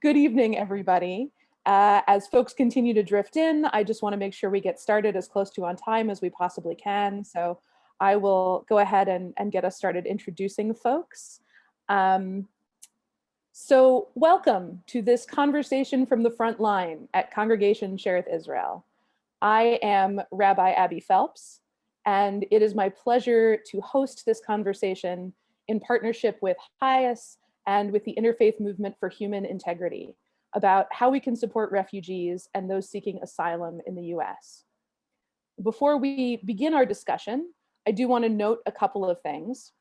Good evening, everybody. As folks continue to drift in, I just want to make sure we get started as close to on time as we possibly can. So I will go ahead and get us started introducing folks. So welcome to this conversation from the front line at Congregation Sherith Israel. I am Rabbi Abby Phelps, and it is my pleasure to host this conversation in partnership with HIAS and with the Interfaith Movement for Human Integrity about how we can support refugees and those seeking asylum in the US. Before we begin our discussion, I do want to note a couple of things.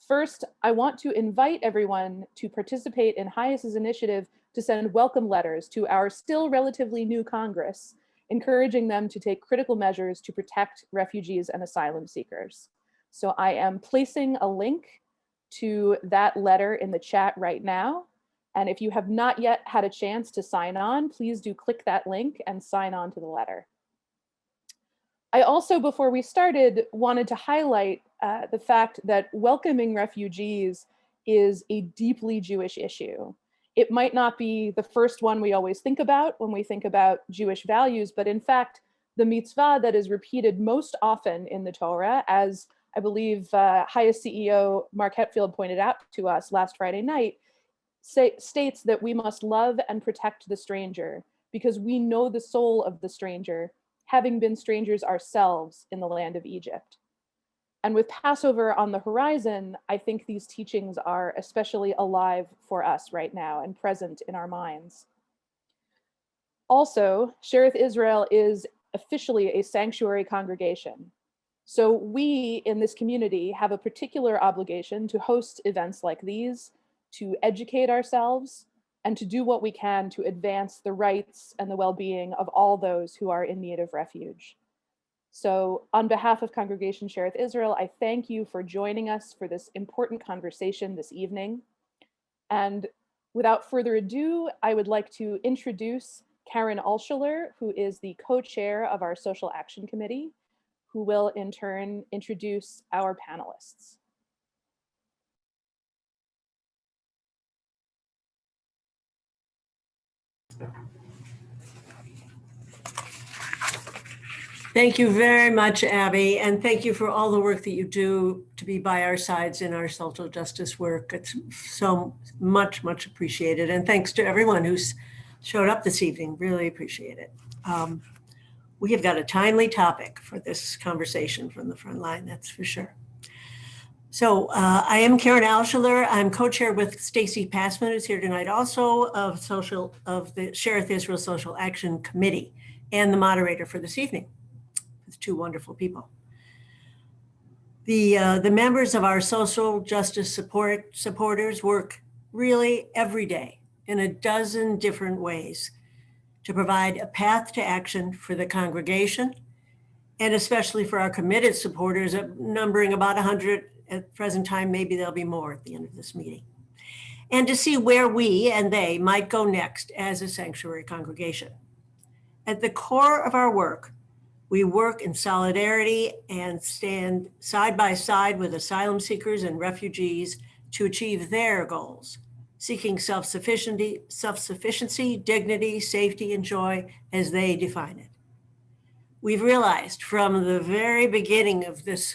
First, I want to invite everyone to participate in HIAS's initiative to send welcome letters to our still relatively new Congress, encouraging them to take critical measures to protect refugees and asylum seekers. So I am placing a link to that letter in the chat right now. And if you have not yet had a chance to sign on, please do click that link and sign on to the letter. I also, before we started, wanted to highlight the fact that welcoming refugees is a deeply Jewish issue. It might not be the first one we always think about when we think about Jewish values, but in fact, the mitzvah that is repeated most often in the Torah, as I believe HIAS CEO Mark Hetfield pointed out to us last Friday night, states that we must love and protect the stranger because we know the soul of the stranger, having been strangers ourselves in the land of Egypt. And with Passover on the horizon, I think these teachings are especially alive for us right now and present in our minds. Also, Sherith Israel is officially a sanctuary congregation. So we in this community have a particular obligation to host events like these, to educate ourselves, and to do what we can to advance the rights and the well-being of all those who are in need of refuge. So on behalf of Congregation Sherith Israel, I thank you for joining us for this important conversation this evening. And without further ado, I would like to introduce Karen Alschuler, who is the co-chair of our Social Action Committee, who will in turn introduce our panelists. Thank you very much, Abby, and thank you for all the work that you do to be by our sides in our social justice work. It's so much, much appreciated. And thanks to everyone who's showed up this evening, really appreciate it. We have got a timely topic for this conversation from the front line, that's for sure. So I am Karen Alschuler. I'm co-chair with Stacy Passman, who's here tonight, also of the Sherith Israel Social Action Committee, and the moderator for this evening. With two wonderful people. The members of our social justice supporters work really every day in a dozen different ways to provide a path to action for the congregation, and especially for our committed supporters, numbering about 100 at present time. Maybe there'll be more at the end of this meeting. And to see where we and they might go next as a sanctuary congregation. At the core of our work, we work in solidarity and stand side by side with asylum seekers and refugees to achieve their goals, seeking self-sufficiency, dignity, safety, and joy as they define it. We've realized from the very beginning of this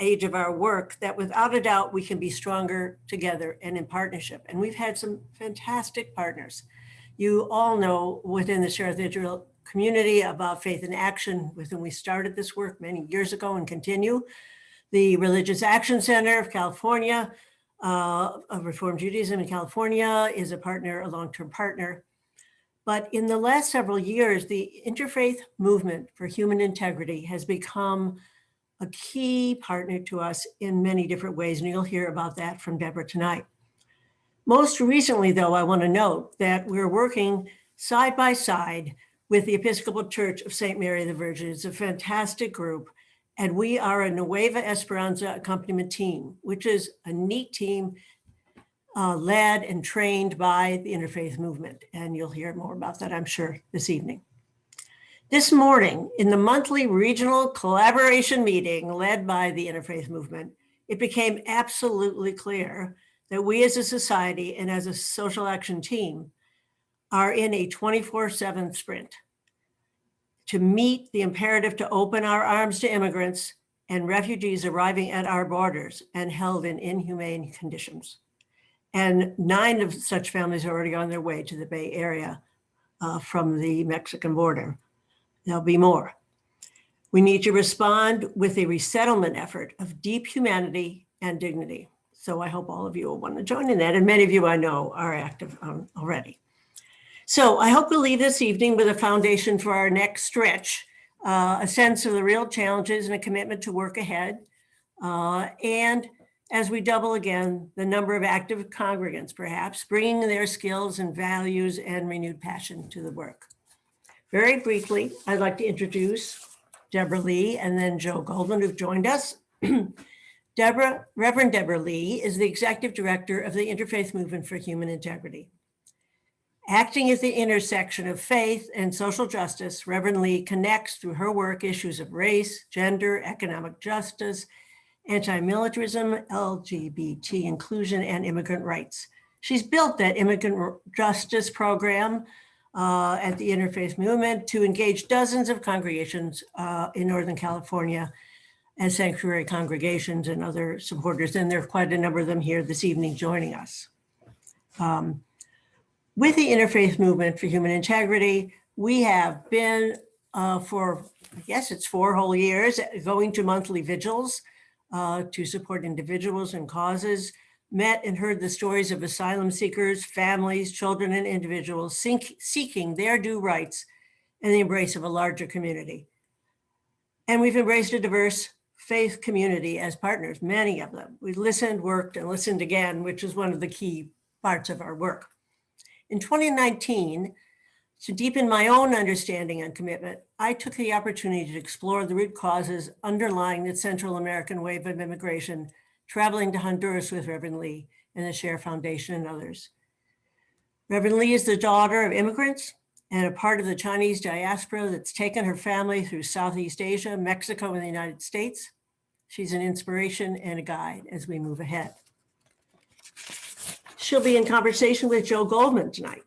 age of our work that without a doubt we can be stronger together and in partnership. And we've had some fantastic partners. You all know within the Sherith Israel community about Faith in Action, with whom we started this work many years ago and continue. The Religious Action Center of California, of Reform Judaism in California, is a partner, a long-term partner. But in the last several years, the Interfaith Movement for Human Integrity has become a key partner to us in many different ways, and you'll hear about that from Deborah tonight. Most recently, though, I want to note that we're working side by side with the Episcopal Church of St. Mary the Virgin. It's a fantastic group. And we are a Nueva Esperanza Accompaniment Team, which is a neat team led and trained by the Interfaith Movement. And you'll hear more about that, I'm sure, this evening. This morning, in the monthly regional collaboration meeting led by the Interfaith Movement, it became absolutely clear that we as a society and as a social action team are in a 24/7 sprint to meet the imperative to open our arms to immigrants and refugees arriving at our borders and held in inhumane conditions. And 9 of such families are already on their way to the Bay Area from the Mexican border. There'll be more. We need to respond with a resettlement effort of deep humanity and dignity. So I hope all of you will want to join in that. And many of you I know are active already. So I hope we'll leave this evening with a foundation for our next stretch, a sense of the real challenges and a commitment to work ahead. And as we double again, the number of active congregants, perhaps, bringing their skills and values and renewed passion to the work. Very briefly, I'd like to introduce Deborah Lee and then Joe Goldman, who've joined us. Reverend Deborah Lee is the Executive Director of the Interfaith Movement for Human Integrity. Acting at the intersection of faith and social justice, Reverend Lee connects through her work issues of race, gender, economic justice, anti-militarism, LGBT inclusion, and immigrant rights. She's built that immigrant justice program at the Interfaith Movement to engage dozens of congregations in Northern California as sanctuary congregations and other supporters. And there are quite a number of them here this evening joining us. With the Interfaith Movement for Human Integrity, we have been for, I guess it's 4 whole years, going to monthly vigils to support individuals and causes, met and heard the stories of asylum seekers, families, children, and individuals seeking their due rights and the embrace of a larger community. And we've embraced a diverse faith community as partners, many of them. We've listened, worked, and listened again, which is one of the key parts of our work. In 2019, to deepen my own understanding and commitment, I took the opportunity to explore the root causes underlying the Central American wave of immigration, traveling to Honduras with Reverend Lee and the Share Foundation and others. Reverend Lee is the daughter of immigrants and a part of the Chinese diaspora that's taken her family through Southeast Asia, Mexico, and the United States. She's an inspiration and a guide as we move ahead. She'll be in conversation with Joe Goldman tonight.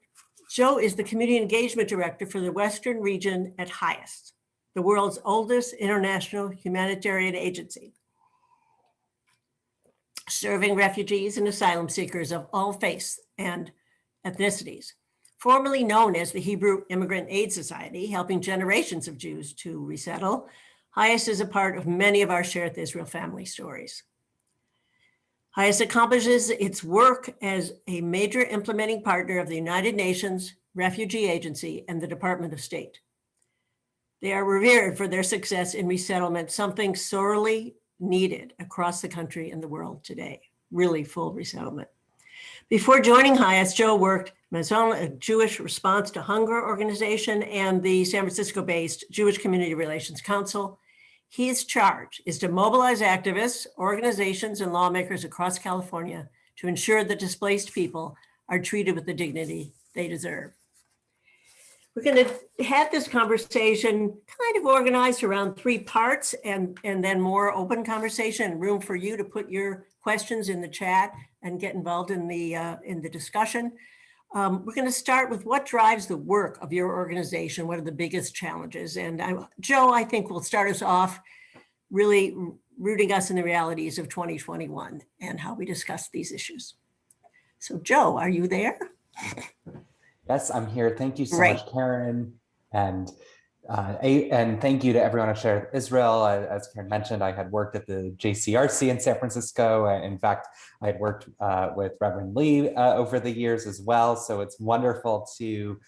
Joe is the Community Engagement Director for the Western region at HIAS, the world's oldest international humanitarian agency, serving refugees and asylum seekers of all faiths and ethnicities. Formerly known as the Hebrew Immigrant Aid Society, helping generations of Jews to resettle, HIAS is a part of many of our Sherith Israel family stories. HIAS accomplishes its work as a major implementing partner of the United Nations Refugee Agency and the Department of State. They are revered for their success in resettlement, something sorely needed across the country and the world today, really full resettlement. Before joining HIAS, Joe worked Mazon, a Jewish Response to Hunger organization, and the San Francisco-based Jewish Community Relations Council. His charge is to mobilize activists, organizations, and lawmakers across California to ensure that displaced people are treated with the dignity they deserve. We're going to have this conversation kind of organized around 3 parts and then more open conversation, room for you to put your questions in the chat and get involved in the discussion. We're going to start with what drives the work of your organization. What are the biggest challenges? And Joe, I think, will start us off really rooting us in the realities of 2021 and how we discuss these issues. So Joe, are you there? Yes, I'm here. Thank you so Great. much, Karen. And thank you to everyone at Share Israel. As Karen mentioned, I had worked at the JCRC in San Francisco. In fact, I had worked with Reverend Lee over the years as well. So it's wonderful to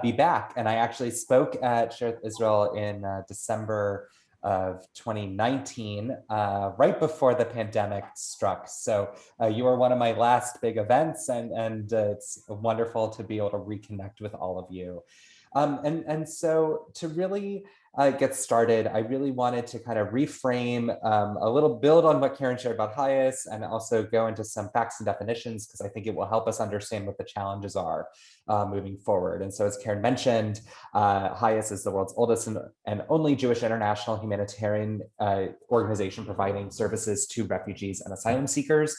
be back. And I actually spoke at Share Israel in December of 2019, right before the pandemic struck. So you were one of my last big events, and it's wonderful to be able to reconnect with all of you. And so to really get started, I really wanted to kind of reframe a little, build on what Karen shared about HIAS, and also go into some facts and definitions, because I think it will help us understand what the challenges are moving forward. And so, as Karen mentioned, HIAS is the world's oldest and only Jewish international humanitarian organization providing services to refugees and asylum seekers.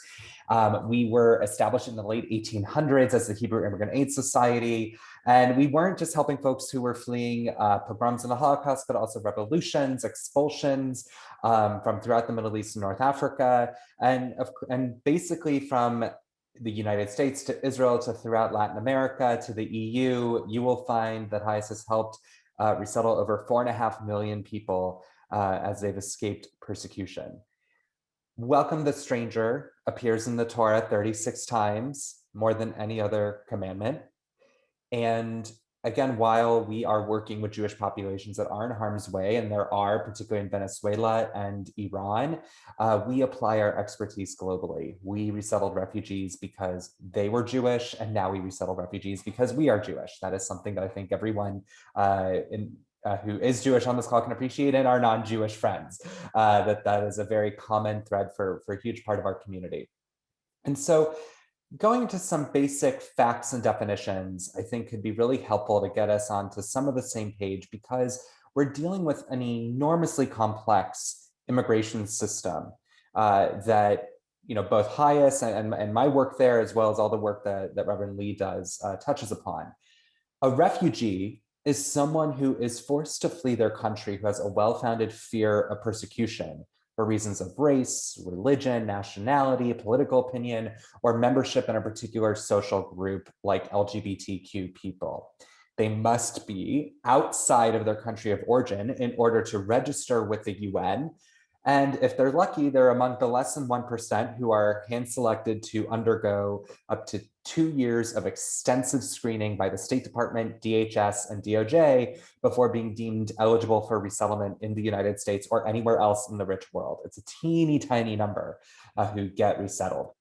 We were established in the late 1800s as the Hebrew Immigrant Aid Society. And we weren't just helping folks who were fleeing pogroms in the Holocaust, but also revolutions, expulsions from throughout the Middle East and North Africa, and basically from the United States to Israel to throughout Latin America to the EU. You will find that HIAS has helped resettle over 4.5 million people as they've escaped persecution. Welcome the stranger appears in the Torah 36 times, more than any other commandment. And again, while we are working with Jewish populations that are in harm's way, and there are, particularly in Venezuela and Iran, we apply our expertise globally. We resettled refugees because they were Jewish, and now we resettle refugees because we are Jewish. That is something that I think everyone who is Jewish on this call can appreciate, and our non-Jewish friends, that is a very common thread for a huge part of our community. And so, going into some basic facts and definitions, I think could be really helpful to get us onto some of the same page, because we're dealing with an enormously complex immigration system that, you know, both HIAS and my work there, as well as all the work that Reverend Lee does, touches upon. A refugee is someone who is forced to flee their country, who has a well-founded fear of persecution for reasons of race, religion, nationality, political opinion, or membership in a particular social group like LGBTQ people. They must be outside of their country of origin in order to register with the UN. And if they're lucky, they're among the less than 1% who are hand-selected to undergo up to 2 years of extensive screening by the State Department, DHS, and DOJ before being deemed eligible for resettlement in the United States or anywhere else in the rich world. It's a teeny tiny number who get resettled.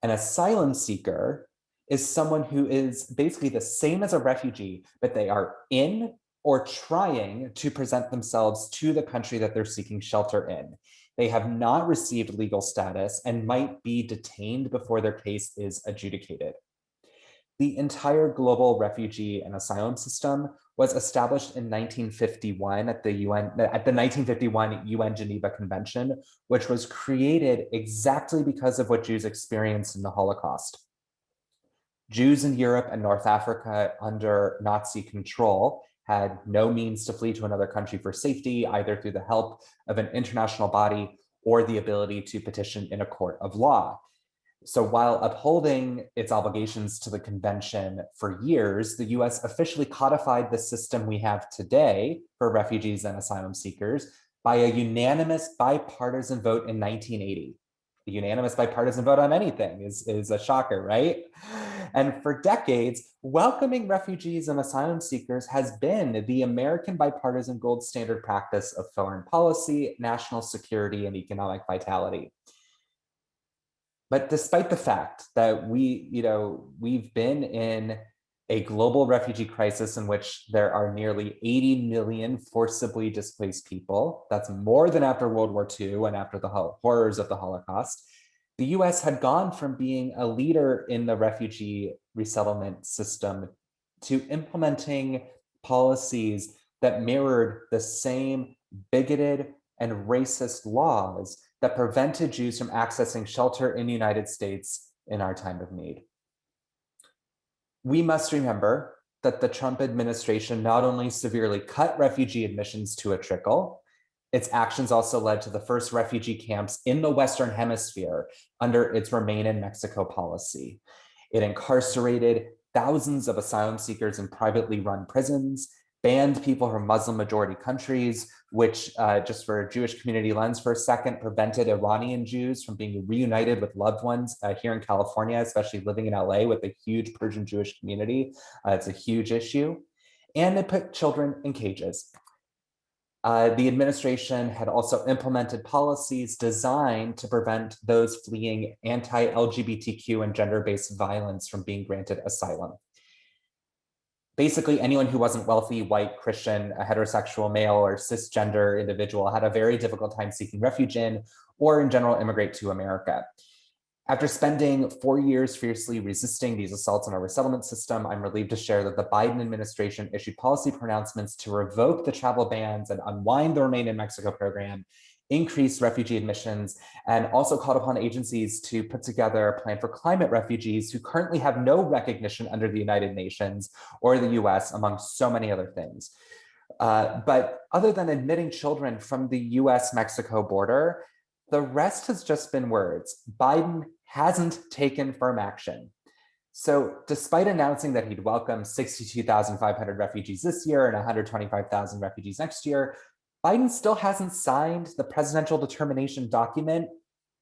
An asylum seeker is someone who is basically the same as a refugee, but they are in or trying to present themselves to the country that they're seeking shelter in. They have not received legal status and might be detained before their case is adjudicated. The entire global refugee and asylum system was established in 1951 at the 1951 UN Geneva Convention, which was created exactly because of what Jews experienced in the Holocaust. Jews in Europe and North Africa under Nazi control had no means to flee to another country for safety, either through the help of an international body or the ability to petition in a court of law. So while upholding its obligations to the convention for years, the US officially codified the system we have today for refugees and asylum seekers by a unanimous bipartisan vote in 1980. A unanimous bipartisan vote on anything is a shocker, right? And for decades, welcoming refugees and asylum seekers has been the American bipartisan gold standard practice of foreign policy, national security, and economic vitality. But despite the fact that we've been in a global refugee crisis in which there are nearly 80 million forcibly displaced people, that's more than after World War II and after the horrors of the Holocaust, the US had gone from being a leader in the refugee resettlement system to implementing policies that mirrored the same bigoted and racist laws that prevented Jews from accessing shelter in the United States in our time of need. We must remember that the Trump administration not only severely cut refugee admissions to a trickle, its actions also led to the first refugee camps in the Western Hemisphere under its Remain in Mexico policy. It incarcerated thousands of asylum seekers in privately run prisons, banned people from Muslim majority countries, which, just for a Jewish community lens for a second, prevented Iranian Jews from being reunited with loved ones here in California, especially living in LA with a huge Persian Jewish community. It's a huge issue. And it put children in cages. The administration had also implemented policies designed to prevent those fleeing anti-LGBTQ and gender-based violence from being granted asylum. Basically, anyone who wasn't wealthy, white, Christian, a heterosexual male, or cisgender individual had a very difficult time seeking refuge in, or in general, immigrate to America. After spending 4 years fiercely resisting these assaults on our resettlement system, I'm relieved to share that the Biden administration issued policy pronouncements to revoke the travel bans and unwind the Remain in Mexico program, increase refugee admissions, and also called upon agencies to put together a plan for climate refugees who currently have no recognition under the United Nations or the US, among so many other things. But other than admitting children from the US-Mexico border, the rest has just been words. Biden hasn't taken firm action. So despite announcing that he'd welcome 62,500 refugees this year and 125,000 refugees next year, Biden still hasn't signed the presidential determination document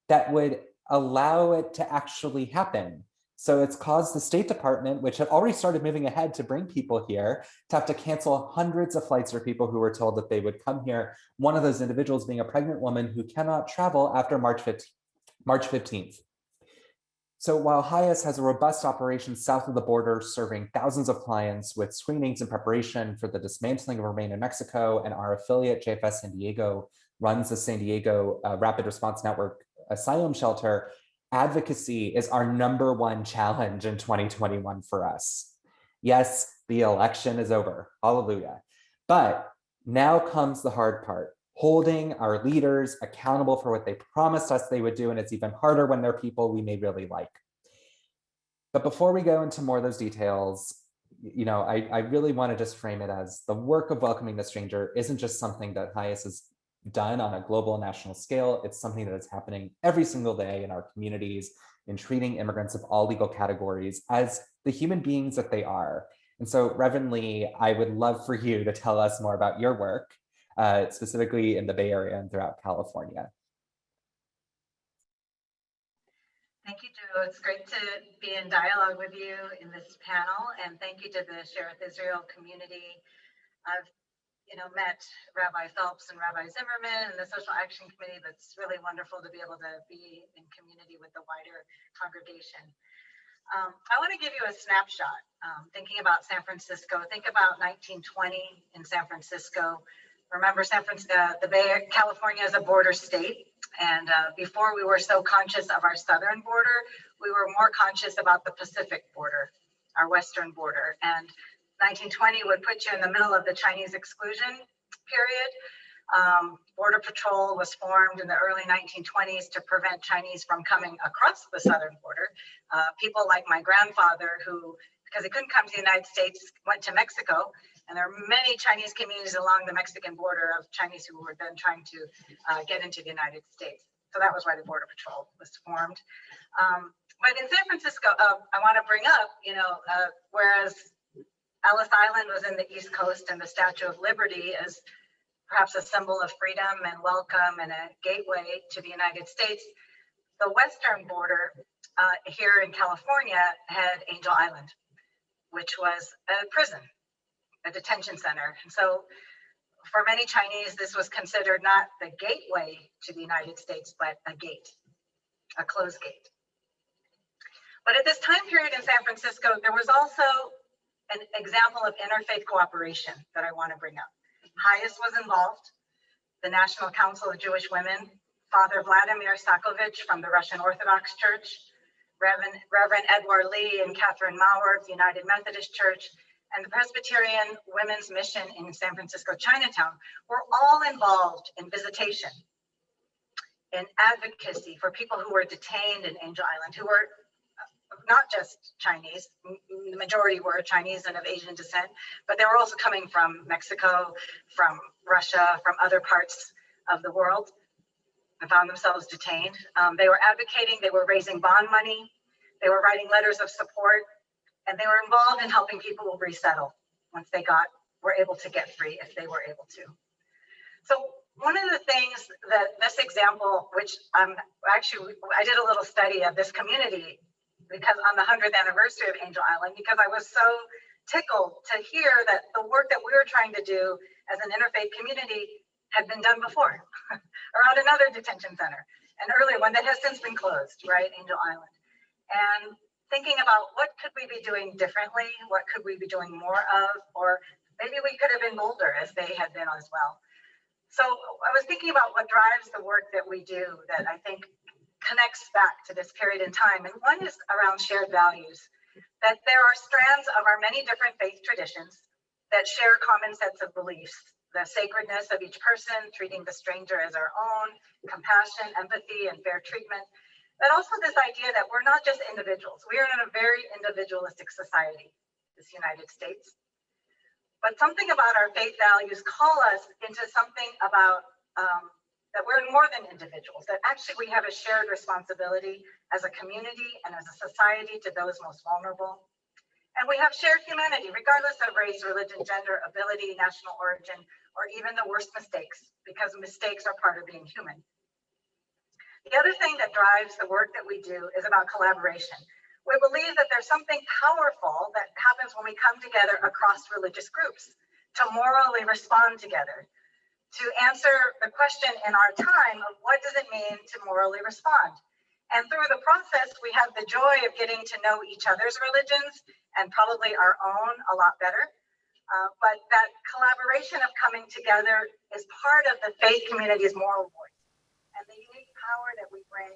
that would allow it to actually happen. So it's caused the State Department, which had already started moving ahead to bring people here, to have to cancel hundreds of flights for people who were told that they would come here. One of those individuals being a pregnant woman who cannot travel after March 15th. So while HIAS has a robust operation south of the border, serving thousands of clients with screenings in preparation for the dismantling of Remain in Mexico, and our affiliate JFS San Diego runs the San Diego Rapid Response Network asylum shelter, advocacy is our #1 challenge in 2021 for us. Yes, the election is over, hallelujah. But now comes the hard part, holding our leaders accountable for what they promised us they would do, and it's even harder when they're people we may really like. But before we go into more of those details, I really want to just frame it as the work of welcoming the stranger isn't just something that HIAS has done on a global national scale. It's something that is happening every single day in our communities, in treating immigrants of all legal categories as the human beings that they are. And so, Reverend Lee, I would love for you to tell us more about your work, specifically in the Bay Area and throughout California. Thank you, Joe. It's great to be in dialogue with you in this panel, and thank you to the Sherith Israel community. I've met Rabbi Phelps and Rabbi Zimmerman and the Social Action Committee. That's really wonderful to be able to be in community with the wider congregation. I want to give you a snapshot, thinking about San Francisco. Think about 1920 in San Francisco. Remember, the Bay California is a border state. And before we were so conscious of our southern border, we were more conscious about the Pacific border, our western border. And 1920 would put you in the middle of the Chinese exclusion period. Border Patrol was formed in the early 1920s to prevent Chinese from coming across the southern border. People like my grandfather, who, because he couldn't come to the United States, went to Mexico. And there are many Chinese communities along the Mexican border of Chinese who were then trying to get into the United States. So that was why the Border Patrol was formed. But in San Francisco, I want to bring up, whereas Ellis Island was in the East Coast and the Statue of Liberty is perhaps a symbol of freedom and welcome and a gateway to the United States, the western border here in California had Angel Island, which was a prison, a detention center. And so for many Chinese, this was considered not the gateway to the United States, but a gate, a closed gate. But at this time period in San Francisco, there was also an example of interfaith cooperation that I want to bring up. HIAS was involved, the National Council of Jewish Women, Father Vladimir Sakovich from the Russian Orthodox Church, Reverend Deborah Lee and Catherine Maurer of the United Methodist Church, and the Presbyterian Women's Mission in San Francisco, Chinatown, were all involved in visitation, in advocacy for people who were detained in Angel Island, who were not just Chinese, the majority were Chinese and of Asian descent, but they were also coming from Mexico, from Russia, from other parts of the world, and found themselves detained. They were advocating, they were raising bond money, they were writing letters of support, and they were involved in helping people resettle once they were able to get free, if they were able to. So one of the things that this example, which I did a little study of this community because on the 100th anniversary of Angel Island, because I was so tickled to hear that the work that we were trying to do as an interfaith community had been done before around another detention center, an earlier one that has since been closed, right, Angel Island. And thinking about what could we be doing differently? What could we be doing more of? Or maybe we could have been bolder as they had been as well. So I was thinking about what drives the work that we do that I think connects back to this period in time. And one is around shared values, that there are strands of our many different faith traditions that share common sets of beliefs, the sacredness of each person, treating the stranger as our own, compassion, empathy, and fair treatment. But also this idea that we're not just individuals. We are in a very individualistic society, this United States. But something about our faith values call us into something about that we're more than individuals, that actually we have a shared responsibility as a community and as a society to those most vulnerable. And we have shared humanity, regardless of race, religion, gender, ability, national origin, or even the worst mistakes, because mistakes are part of being human. The other thing that drives the work that we do is about collaboration. We believe that there's something powerful that happens when we come together across religious groups to morally respond together, to answer the question in our time of what does it mean to morally respond. And through the process, we have the joy of getting to know each other's religions and probably our own a lot better. But that collaboration of coming together is part of the faith community's moral voice and the unique power that we bring,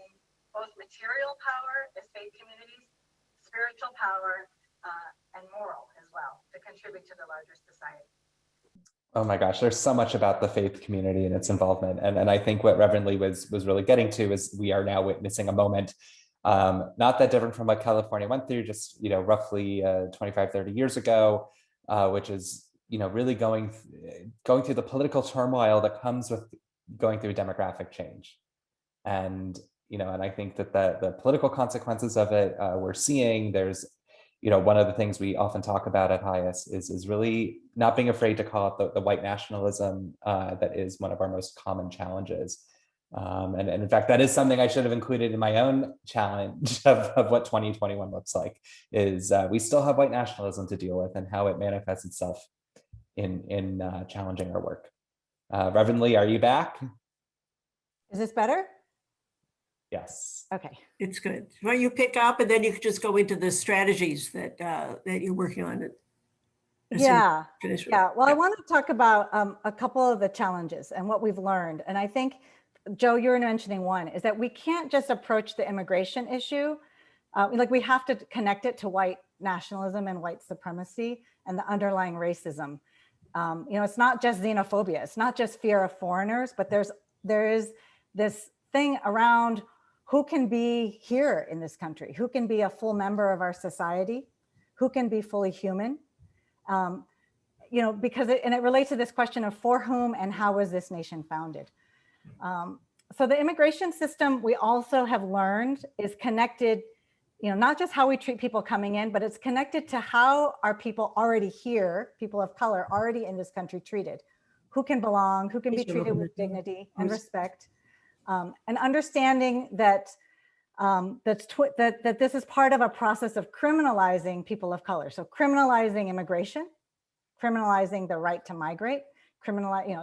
both material power as faith communities, spiritual power, and moral as well, to contribute to the larger society. Oh my gosh, there's so much about the faith community and its involvement. And I think what Reverend Lee was really getting to is we are now witnessing a moment, not that different from what California went through just, roughly 25, 30 years ago, which is, really going through the political turmoil that comes with going through demographic change. And, and I think that the political consequences of it, we're seeing. There's one of the things we often talk about at HIAS is really not being afraid to call it the white nationalism that is one of our most common challenges. And in fact, that is something I should have included in my own challenge of what 2021 looks like, is we still have white nationalism to deal with and how it manifests itself in challenging our work. Reverend Lee, are you back? Is this better? Yes. Okay. It's good. Why don't you pick up and then you can just go into the strategies that that you're working on. Yeah. Well, I want to talk about a couple of the challenges and what we've learned. And I think, Joe, you're mentioning one, is that we can't just approach the immigration issue. We have to connect it to white nationalism and white supremacy and the underlying racism. It's not just xenophobia. It's not just fear of foreigners, but there is this thing around who can be here in this country, who can be a full member of our society, who can be fully human, because it relates to this question of for whom and how was this nation founded. So the immigration system, we also have learned, is connected, not just how we treat people coming in, but it's connected to how are people already here, people of color already in this country treated, who can belong, who can be treated with dignity and respect. And understanding that that this is part of a process of criminalizing people of color. So criminalizing immigration, criminalizing the right to migrate,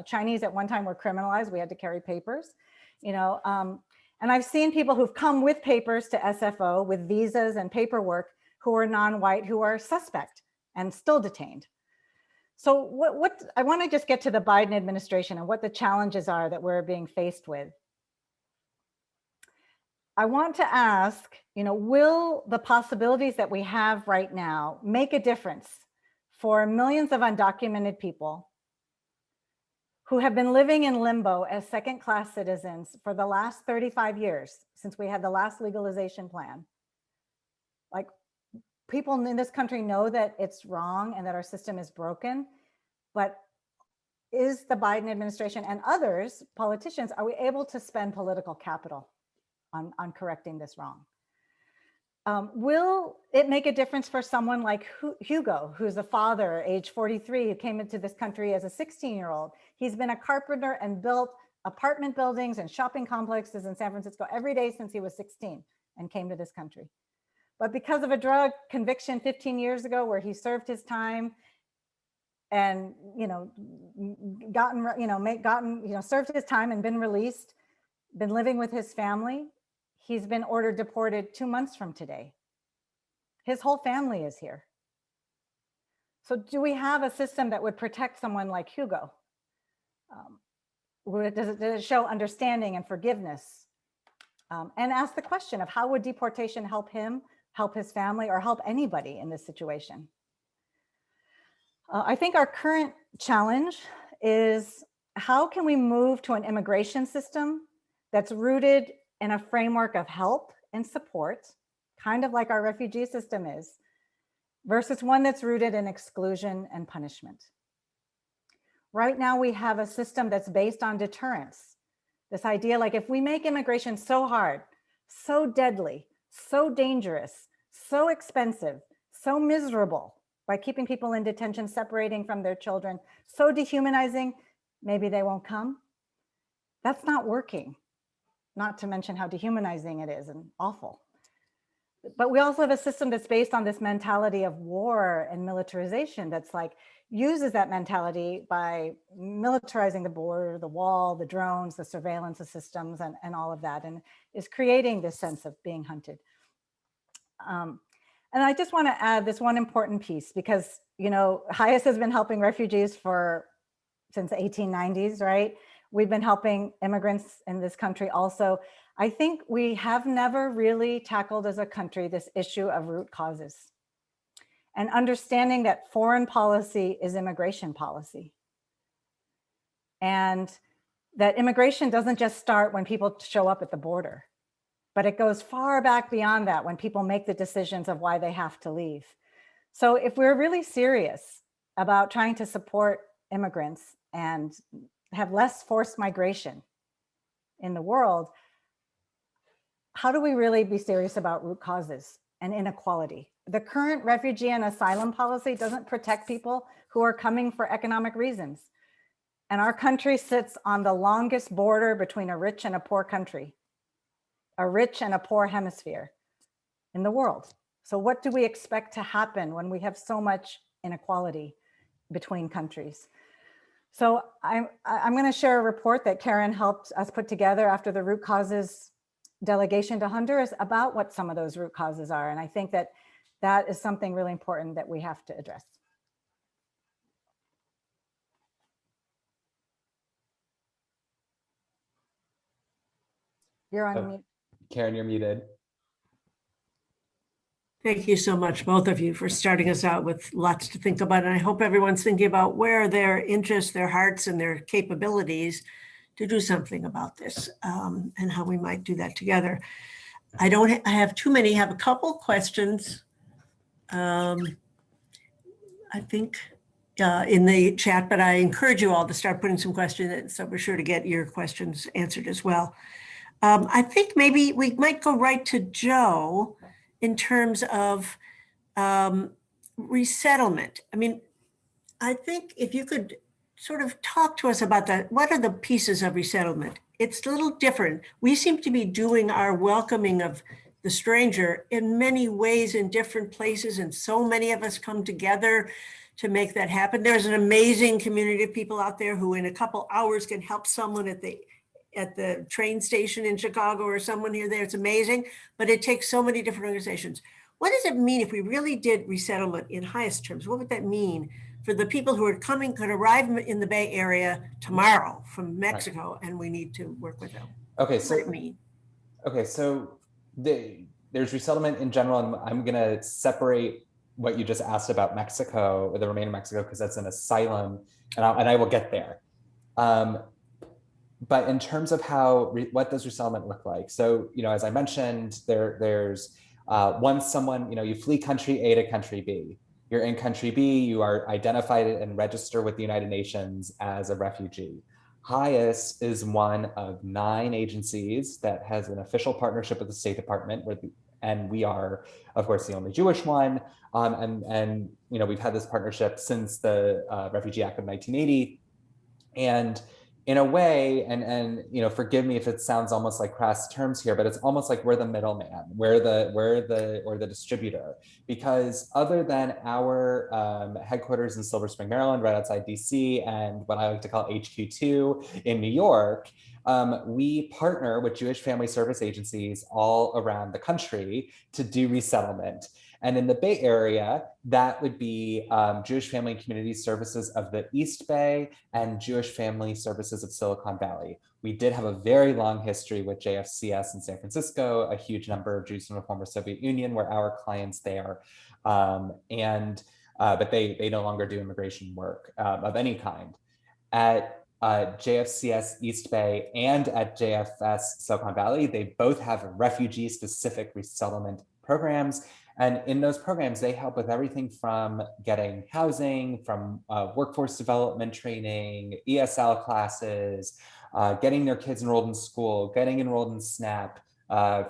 Chinese at one time were criminalized. We had to carry papers, and I've seen people who've come with papers to SFO with visas and paperwork who are non-white, who are suspect and still detained. So what I want to just get to the Biden administration and what the challenges are that we're being faced with. I want to ask, will the possibilities that we have right now make a difference for millions of undocumented people who have been living in limbo as second-class citizens for the last 35 years since we had the last legalization plan? Like, people in this country know that it's wrong and that our system is broken, but is the Biden administration and others, politicians, are we able to spend political capital on correcting this wrong? Will it make a difference for someone like Hugo, who's a father, age 43, who came into this country as a 16-year-old? He's been a carpenter and built apartment buildings and shopping complexes in San Francisco every day since he was 16 and came to this country. But because of a drug conviction 15 years ago where he served his time and, served his time and been released, been living with his family, he's been ordered deported 2 months from today. His whole family is here. So do we have a system that would protect someone like Hugo? Does it show understanding and forgiveness? And ask the question of how would deportation help him, help his family, or help anybody in this situation? I think our current challenge is how can we move to an immigration system that's rooted in a framework of help and support, kind of like our refugee system is, versus one that's rooted in exclusion and punishment. Right now, we have a system that's based on deterrence. This idea, like if we make immigration so hard, so deadly, so dangerous, so expensive, so miserable by keeping people in detention, separating from their children, so dehumanizing, maybe they won't come. That's not working, not to mention how dehumanizing it is and awful. But we also have a system that's based on this mentality of war and militarization that's like uses that mentality by militarizing the border, the wall, the drones, the surveillance the systems, and all of that, and is creating this sense of being hunted. And I just want to add this one important piece because, you know, HIAS has been helping refugees since the 1890s, right? We've been helping immigrants in this country also. I think we have never really tackled as a country this issue of root causes and understanding that foreign policy is immigration policy. And that immigration doesn't just start when people show up at the border, but it goes far back beyond that when people make the decisions of why they have to leave. So if we're really serious about trying to support immigrants and have less forced migration in the world, how do we really be serious about root causes and inequality? The current refugee and asylum policy doesn't protect people who are coming for economic reasons. And our country sits on the longest border between a rich and a poor country, a rich and a poor hemisphere in the world. So what do we expect to happen when we have so much inequality between countries? So I'm going to share a report that Karen helped us put together after the root causes delegation to Honduras about what some of those root causes are. And I think that that is something really important that we have to address. You're on mute. Karen, you're muted. Thank you so much, both of you, for starting us out with lots to think about. And I hope everyone's thinking about where their interests, their hearts, and their capabilities to do something about this and how we might do that together. I have too many, I have a couple questions. I think in the chat, but I encourage you all to start putting some questions in, so we're sure to get your questions answered as well. I think maybe we might go right to Joe in terms of resettlement. I mean, I think if you could sort of talk to us about that, what are the pieces of resettlement? It's a little different. We seem to be doing our welcoming of the stranger in many ways in different places, and so many of us come together to make that happen. There's an amazing community of people out there who in a couple hours can help someone at the train station in Chicago or someone here there. It's amazing, but it takes so many different organizations. What does it mean if we really did resettlement in highest terms? What would that mean for the people who are coming, could arrive in the Bay Area tomorrow from Mexico, right, and we need to work with them? Okay, what so does it mean? Okay, so there's resettlement in general, and I'm gonna separate what you just asked about Mexico, or the remaining Mexico, because that's an asylum, and I will get there. But in terms of what does resettlement look like? So, you know, as I mentioned, there's once someone, you know, you flee country A to country B. You're in country B, you are identified and registered with the United Nations as a refugee. HIAS is one of 9 agencies that has an official partnership with the State Department, and we are, of course, the only Jewish one. And you know, we've had this partnership since the Refugee Act of 1980. And in a way, and you know, forgive me if it sounds almost like crass terms here, but it's almost like we're the middleman, we're the distributor, because other than our headquarters in Silver Spring, Maryland, right outside DC, and what I like to call HQ2 in New York, we partner with Jewish family service agencies all around the country to do resettlement. And in the Bay Area, that would be Jewish Family and Community Services of the East Bay and Jewish Family Services of Silicon Valley. We did have a very long history with JFCS in San Francisco. A huge number of Jews from the former Soviet Union were our clients there. But they no longer do immigration work of any kind. At JFCS East Bay and at JFS Silicon Valley, they both have refugee-specific resettlement programs. And in those programs, they help with everything from getting housing, from workforce development training, ESL classes, getting their kids enrolled in school, getting enrolled in SNAP,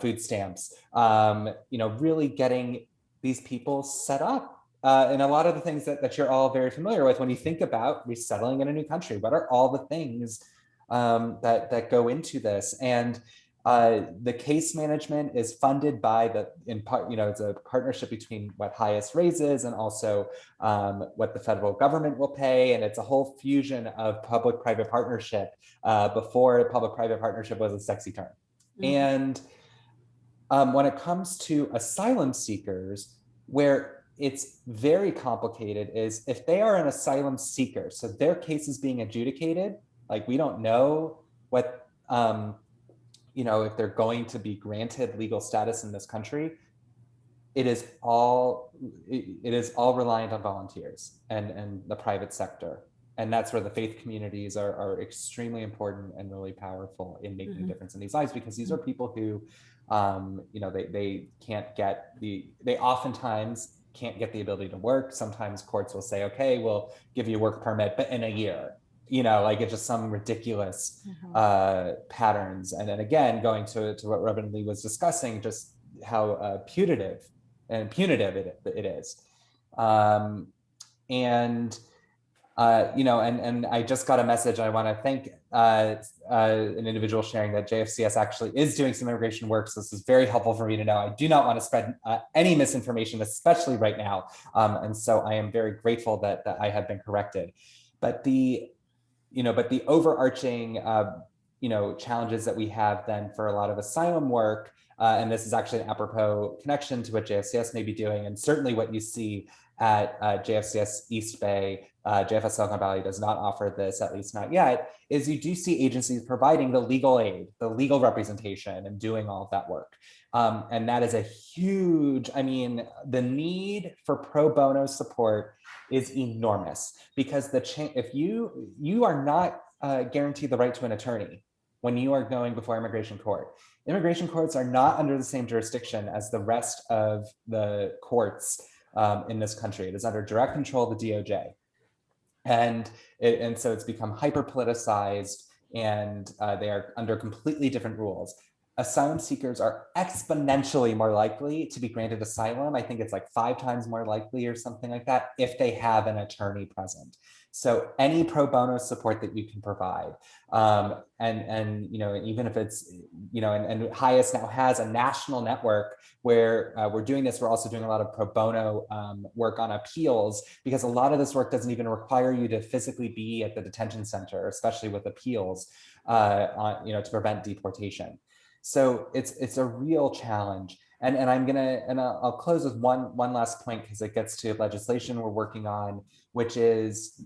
food stamps, really getting these people set up. And a lot of the things that you're all very familiar with when you think about resettling in a new country. What are all the things that go into this? And the case management is funded by it's a partnership between what HIAS raises and also what the federal government will pay. And it's a whole fusion of public-private partnership before public-private partnership was a sexy term. And when it comes to asylum seekers, where it's very complicated is if they are an asylum seeker, so their case is being adjudicated, like we don't know what, if they're going to be granted legal status in this country, it is all reliant on volunteers and the private sector. And that's where the faith communities are extremely important and really powerful in making a difference in these lives, because these are people who, they can't get they oftentimes can't get the ability to work. Sometimes courts will say, okay, we'll give you a work permit, but in a year, it's just some ridiculous patterns. And then again, going to what Reverend Lee was discussing, just how punitive it is. And I just got a message. I want to thank an individual sharing that JFCS actually is doing some immigration work. So this is very helpful for me to know. I do not want to spread any misinformation, especially right now. And so I am very grateful that I have been corrected. But the overarching, challenges that we have then for a lot of asylum work, and this is actually an apropos connection to what JFCS may be doing, and certainly what you see at JFCS East Bay, JFS Silicon Valley does not offer this, at least not yet, is you do see agencies providing the legal aid, the legal representation, and doing all of that work. And that is a huge, the need for pro bono support is enormous, because if you are not guaranteed the right to an attorney when you are going before immigration court. Immigration courts are not under the same jurisdiction as the rest of the courts in this country. It is under direct control of the DOJ. And so it's become hyper politicized, and they are under completely different rules. Asylum seekers are exponentially more likely to be granted asylum. I think it's like 5 times more likely or something like that if they have an attorney present. So any pro bono support that you can provide, even if it's, and HIAS now has a national network where we're doing this. We're also doing a lot of pro bono work on appeals, because a lot of this work doesn't even require you to physically be at the detention center, especially with appeals, to prevent deportation. So it's a real challenge. And I'll close with one last point, because it gets to legislation we're working on, which is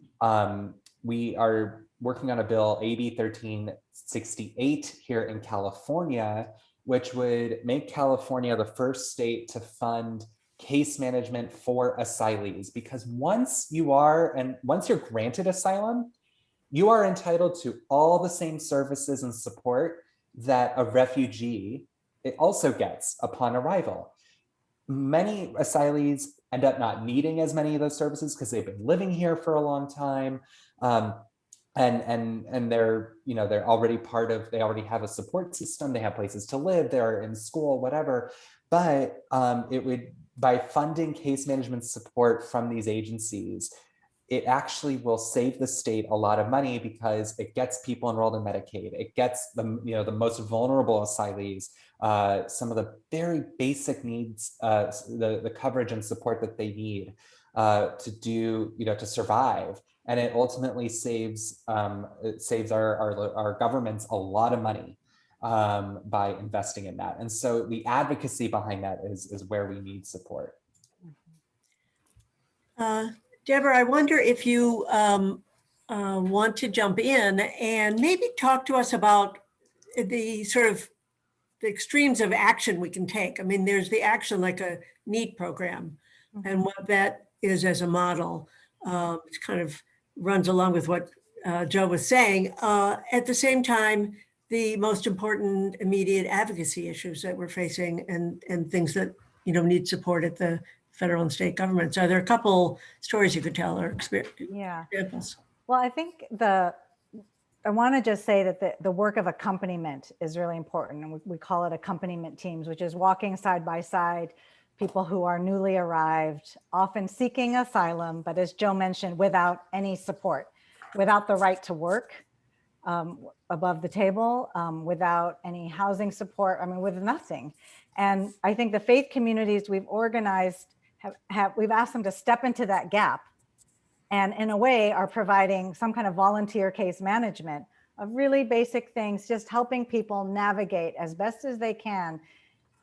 we are working on a bill, AB 1368 here in California, which would make California the first state to fund case management for asylees. Because once you're granted asylum, you are entitled to all the same services and support that a refugee also gets upon arrival. Many asylees end up not needing as many of those services because they've been living here for a long time, and they're already they already have a support system. They have places to live. They're in school, whatever. But by funding case management support from these agencies, it actually will save the state a lot of money, because it gets people enrolled in Medicaid. It gets the most vulnerable asylees some of the very basic needs, the coverage and support that they need to survive. And it ultimately saves our governments a lot of money by investing in that. And so the advocacy behind that is where we need support. Deborah, I wonder if you want to jump in and maybe talk to us about the sort of the extremes of action we can take. I mean, there's the action like a NEAT program and what that is as a model. It kind of runs along with what Joe was saying. At the same time, the most important immediate advocacy issues that we're facing and things that, you know, need support at the federal and state governments. Are there a couple stories you could tell or examples? Well, I think I want to just say that the work of accompaniment is really important. And we call it accompaniment teams, which is walking side by side, people who are newly arrived, often seeking asylum, but as Joe mentioned, without any support, without the right to work above the table, without any housing support, I mean, with nothing. And I think the faith communities we've organized, we've asked them to step into that gap and in a way are providing some kind of volunteer case management of really basic things, just helping people navigate as best as they can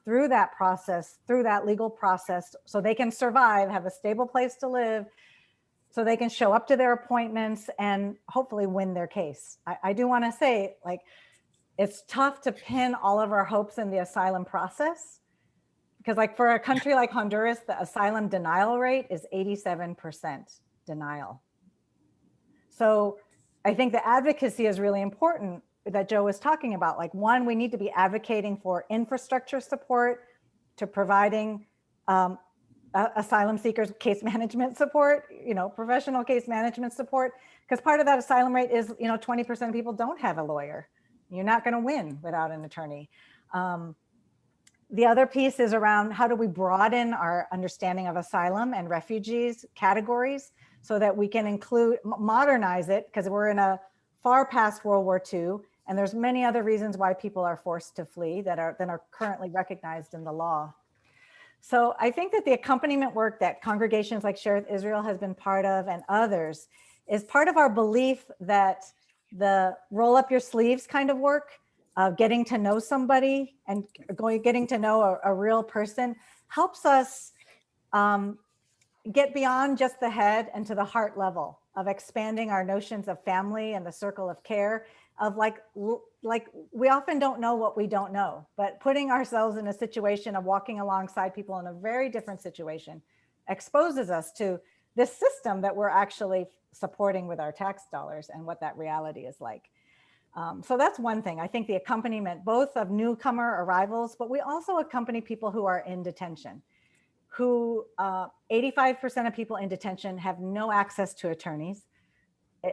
through that process, through that legal process, so they can survive, have a stable place to live, so they can show up to their appointments and hopefully win their case. I do want to say, like, it's tough to pin all of our hopes in the asylum process, because like for a country like Honduras, the asylum denial rate is 87%. Denial. So I think the advocacy is really important that Joe was talking about. Like, one, we need to be advocating for infrastructure support, to providing asylum seekers case management support, you know, professional case management support, because part of that asylum rate is, you know, 20% of people don't have a lawyer. You're not going to win without an attorney. The other piece is around how do we broaden our understanding of asylum and refugees categories, so that we can modernize it, because we're in a far past World War II, and there's many other reasons why people are forced to flee that are currently recognized in the law. So I think that the accompaniment work that congregations like Sherith Israel has been part of and others is part of our belief that the roll up your sleeves kind of work of getting to know somebody and getting to know a real person helps us get beyond just the head and to the heart level of expanding our notions of family and the circle of care, of like we often don't know what we don't know, but putting ourselves in a situation of walking alongside people in a very different situation exposes us to this system that we're actually supporting with our tax dollars and what that reality is like. So that's one thing. I think the accompaniment both of newcomer arrivals, but we also accompany people who are in detention, who 85% of people in detention have no access to attorneys,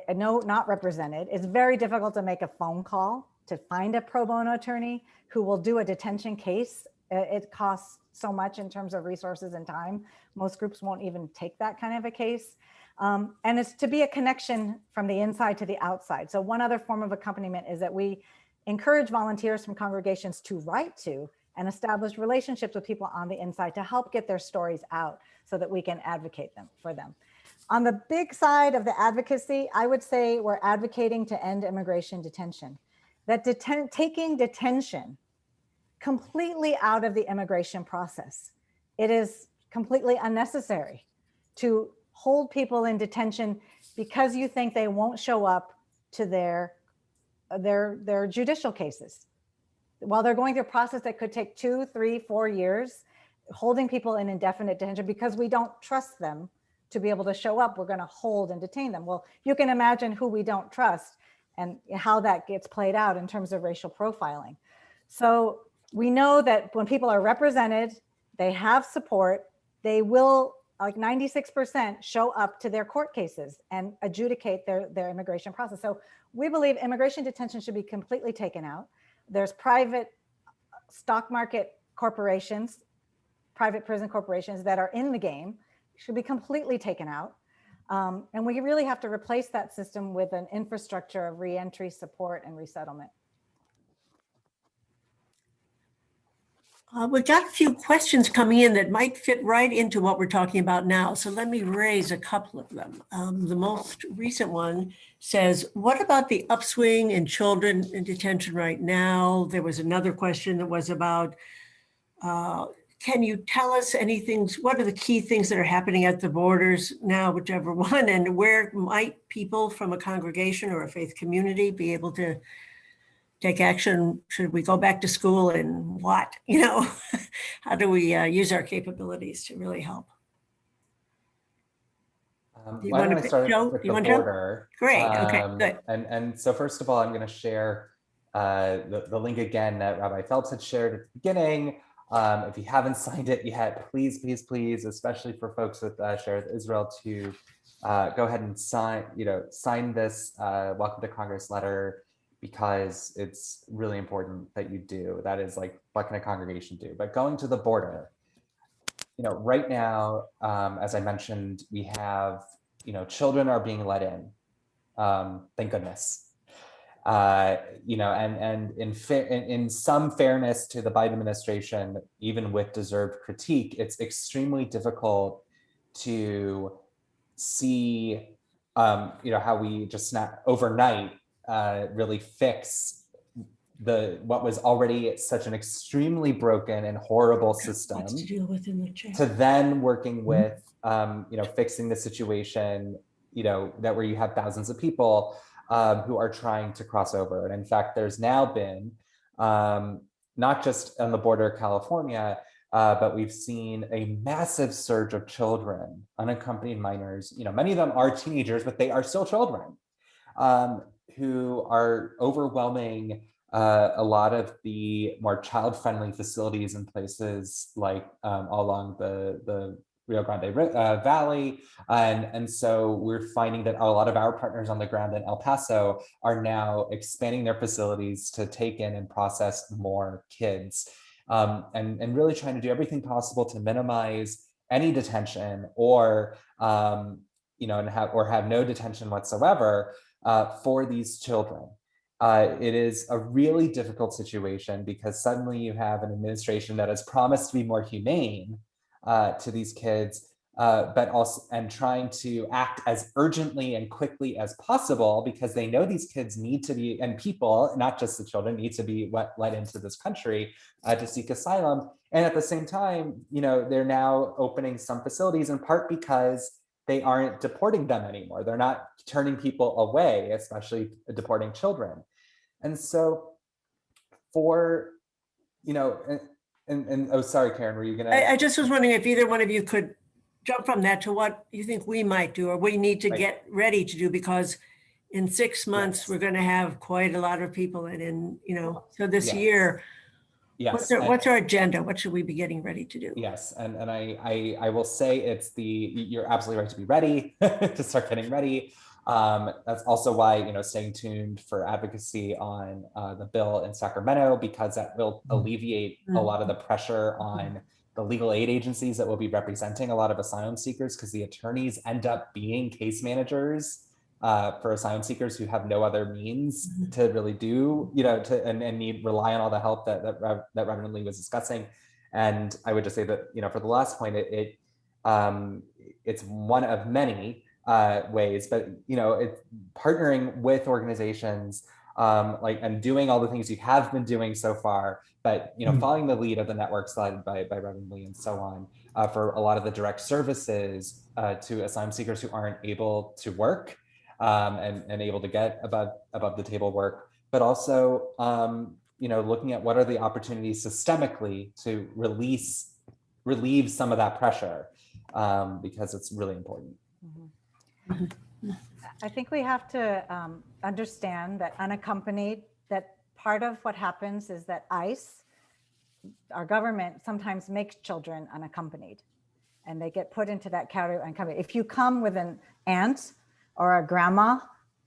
not represented. It's very difficult to make a phone call to find a pro bono attorney who will do a detention case. It costs so much in terms of resources and time. Most groups won't even take that kind of a case. And it's to be a connection from the inside to the outside. So one other form of accompaniment is that we encourage volunteers from congregations to write to and establish relationships with people on the inside to help get their stories out so that we can advocate for them. On the big side of the advocacy, I would say we're advocating to end immigration detention. That taking detention completely out of the immigration process. It is completely unnecessary to hold people in detention because you think they won't show up to their judicial cases. While they're going through a process that could take 2, 3, 4 years, holding people in indefinite detention because we don't trust them to be able to show up, we're going to hold and detain them. Well, you can imagine who we don't trust and how that gets played out in terms of racial profiling. So we know that when people are represented, they have support, they will, like 96%, show up to their court cases and adjudicate their immigration process. So we believe immigration detention should be completely taken out. There's private stock market corporations, private prison corporations that are in the game, should be completely taken out. And we really have to replace that system with an infrastructure of reentry support and resettlement. We've got a few questions coming in that might fit right into what we're talking about now. So let me raise a couple of them. The most recent one says, what about the upswing in children in detention right now? There was another question that was about can you tell us anything? What are the key things that are happening at the borders now, whichever one, and where might people from a congregation or a faith community be able to take action? Should we go back to school and what? You know, how do we use our capabilities to really help? Why don't I start with the border? Great. Okay, good. And so first of all, I'm going to share the link again that Rabbi Phelps had shared at the beginning. If you haven't signed it yet, please, please, please, especially for folks with Sherith Israel, to go ahead and sign this Welcome to Congress letter, because it's really important that you do. That is like, what can a congregation do? But going to the border, right now, as I mentioned, we have, children are being let in. Thank goodness. And in some fairness to the Biden administration, even with deserved critique, it's extremely difficult to see, how we just overnight really fix what was already such an extremely broken and horrible system, to deal with in the chat, to then working with, fixing the situation, that where you have thousands of people who are trying to cross over. And in fact, there's now been, not just on the border of California, but we've seen a massive surge of children, unaccompanied minors. Many of them are teenagers, but they are still children, who are overwhelming a lot of the more child-friendly facilities in places like along the Rio Grande Valley. And so we're finding that a lot of our partners on the ground in El Paso are now expanding their facilities to take in and process more kids, and really trying to do everything possible to minimize any detention or, have no detention whatsoever for these children. It is a really difficult situation because suddenly you have an administration that has promised to be more humane to these kids, but also trying to act as urgently and quickly as possible, because they know these kids need to be, and people, not just the children, need to be let into this country to seek asylum. And at the same time, they're now opening some facilities, in part because they aren't deporting them anymore. They're not turning people away, especially deporting children. And so for, oh, sorry, Karen, were you gonna? I just was wondering if either one of you could jump from that to what you think we might do or we need to get ready to do, because in 6 months, we're going to have quite a lot of people. And so this year, what's our agenda? What should we be getting ready to do? Yes, and I will say you're absolutely right to be ready, to start getting ready. That's also why, staying tuned for advocacy on the bill in Sacramento, because that will alleviate a lot of the pressure on the legal aid agencies that will be representing a lot of asylum seekers, because the attorneys end up being case managers for asylum seekers who have no other means to really do, and rely on all the help that Reverend Lee was discussing. And I would just say that, for the last point, it's one of many ways, but it's partnering with organizations and doing all the things you have been doing so far, but following the lead of the networks led by Reverend Lee and so on, for a lot of the direct services to asylum seekers who aren't able to work and able to get above the table work, but also looking at what are the opportunities systemically to relieve some of that pressure, because it's really important. I think we have to understand that unaccompanied, that part of what happens is that ICE, our government, sometimes makes children unaccompanied, and they get put into that category unaccompanied. If you come with an aunt or a grandma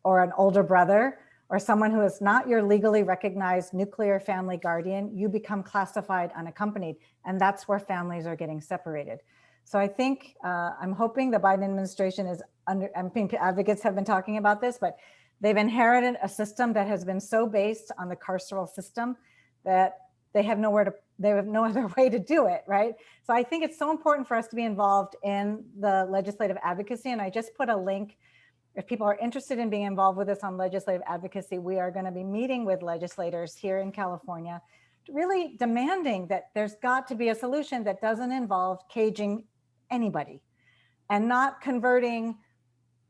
or an older brother or someone who is not your legally recognized nuclear family guardian, you become classified unaccompanied, and that's where families are getting separated. So I think, I'm hoping the Biden administration is advocates have been talking about this, but they've inherited a system that has been so based on the carceral system that they have no other way to do it, right? So I think it's so important for us to be involved in the legislative advocacy. And I just put a link, if people are interested in being involved with us on legislative advocacy, we are going to be meeting with legislators here in California really demanding that there's got to be a solution that doesn't involve caging anybody and not converting,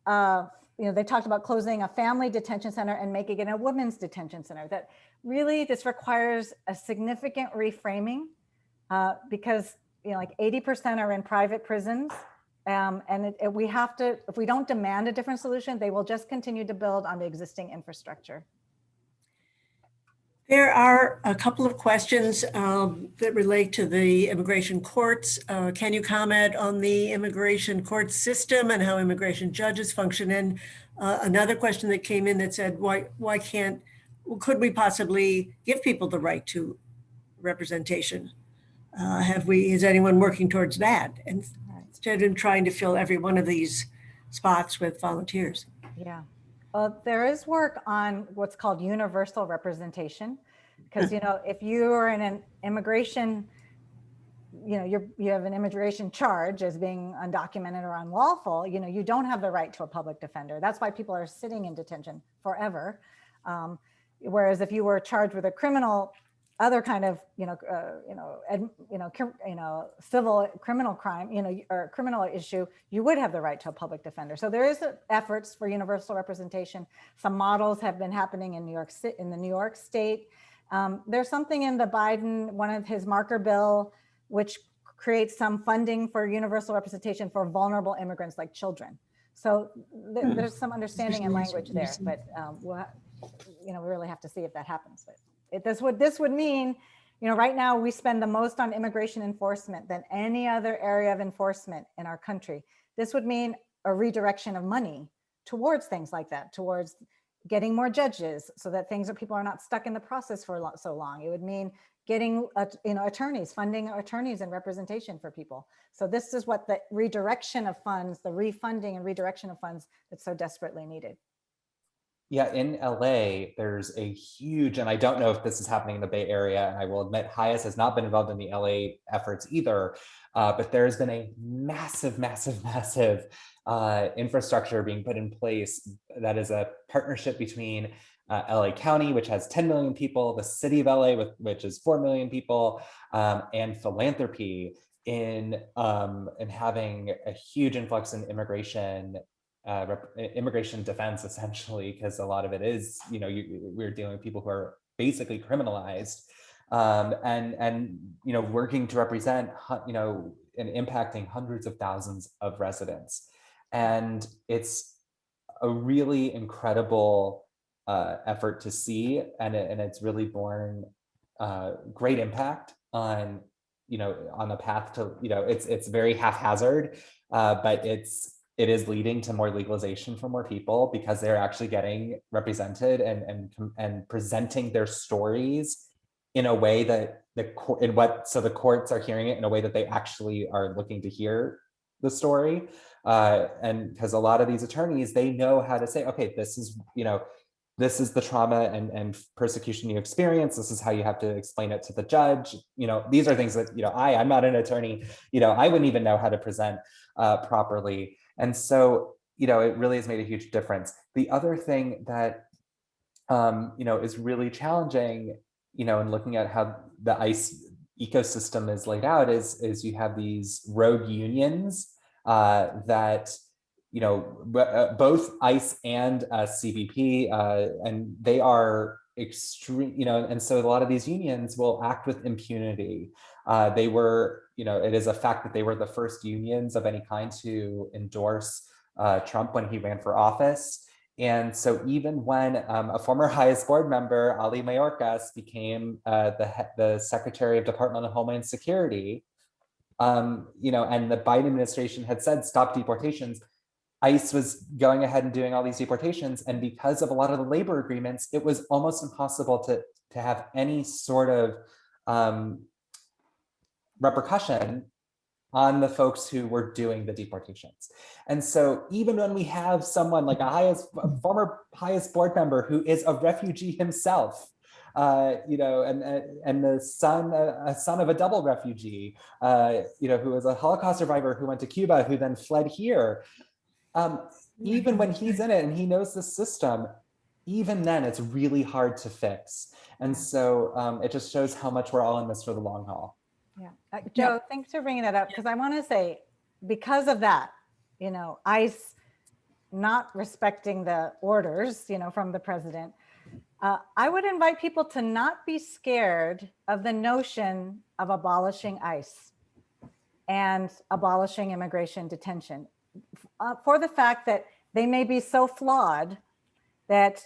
they talked about closing a family detention center and making it a women's detention center. That really, this requires a significant reframing because like 80% are in private prisons. We have to, if we don't demand a different solution, they will just continue to build on the existing infrastructure. There are a couple of questions that relate to the immigration courts. Can you comment on the immigration court system and how immigration judges function? And another question that came in that said, could we possibly give people the right to representation? Is anyone working towards that? And instead of trying to fill every one of these spots with volunteers. Yeah. Well, there is work on what's called universal representation, because if you are in an immigration, you have an immigration charge as being undocumented or unlawful, you don't have the right to a public defender. That's why people are sitting in detention forever. Whereas if you were charged with a criminal, other kind of civil criminal crime, or criminal issue, you would have the right to a public defender. So there is efforts for universal representation. Some models have been happening in the New York State. There's something in the Biden, one of his marker bill, which creates some funding for universal representation for vulnerable immigrants like children. So there's some understanding and language there, but we really have to see if that happens. But this would mean, right now we spend the most on immigration enforcement than any other area of enforcement in our country. This would mean a redirection of money towards things like that, towards getting more judges so that people are not stuck in the process for so long. It would mean getting attorneys, funding attorneys and representation for people. So this is what the redirection of funds, the refunding and redirection of funds that's so desperately needed. Yeah, in LA, there's a huge, and I don't know if this is happening in the Bay Area, and I will admit HIAS has not been involved in the LA efforts either, but there's been a massive infrastructure being put in place that is a partnership between LA County, which has 10 million people, the city of LA, which is 4 million people, and philanthropy in having a huge influx in immigration defense, essentially, because a lot of it is, we're dealing with people who are basically criminalized, and working to represent, and impacting hundreds of thousands of residents. And it's a really incredible effort to see, and it's really borne great impact on, on the path to, it's very haphazard, but it is leading to more legalization for more people because they're actually getting represented and presenting their stories in a way that the courts are hearing it in a way that they actually are looking to hear the story. And because a lot of these attorneys, they know how to say, okay, this is the trauma and persecution you experience. This is how you have to explain it to the judge. These are things that, I'm not an attorney, I wouldn't even know how to present properly. And so, it really has made a huge difference. The other thing that, is really challenging, in looking at how the ICE ecosystem is laid out is you have these rogue unions that, both ICE and CBP, and they are extreme, and so a lot of these unions will act with impunity. They were, it is a fact that they were the first unions of any kind to endorse Trump when he ran for office. And so even when a former HIAS board member, Ali Mayorkas, became the Secretary of Department of Homeland Security, and the Biden administration had said, stop deportations, ICE was going ahead and doing all these deportations. And because of a lot of the labor agreements, it was almost impossible to have any sort of repercussion on the folks who were doing the deportations. And so even when we have someone like a former HIAS board member who is a refugee himself, and the son of a double refugee, who was a Holocaust survivor who went to Cuba, who then fled here, even when he's in it and he knows the system, even then it's really hard to fix. And so it just shows how much we're all in this for the long haul. Yeah. Joe, thanks for bringing that up, because I want to say, because of that, you know, ICE not respecting the orders, you know, from the president, I would invite people to not be scared of the notion of abolishing ICE and abolishing immigration detention, for the fact that they may be so flawed that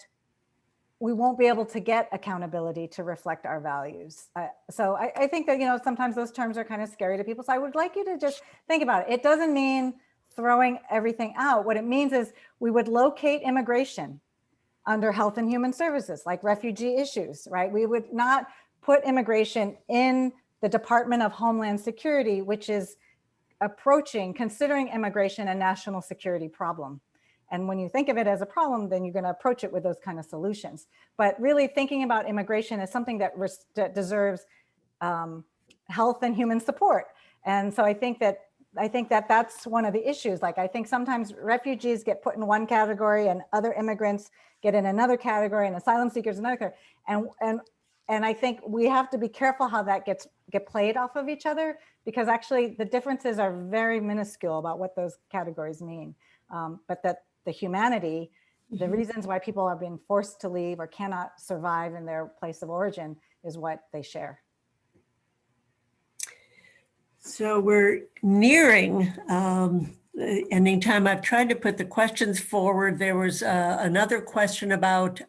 we won't be able to get accountability to reflect our values. So I think that, you know, sometimes those terms are kind of scary to people. So I would like you to just think about it. It doesn't mean throwing everything out. What it means is we would locate immigration under Health and Human Services, like refugee issues, right? We would not put immigration in the Department of Homeland Security, which is considering immigration a national security problem. And when you think of it as a problem, then you're going to approach it with those kind of solutions. But really thinking about immigration as something that deserves health and human support. And so I think that that's one of the issues. Like, I think sometimes refugees get put in one category and other immigrants get in another category, and asylum seekers another category. And I think we have to be careful how that get played off of each other, because actually the differences are very minuscule about what those categories mean. But that the humanity, the reasons why people are being forced to leave or cannot survive in their place of origin is what they share. So we're nearing the ending time. I've tried to put the questions forward. There was another question about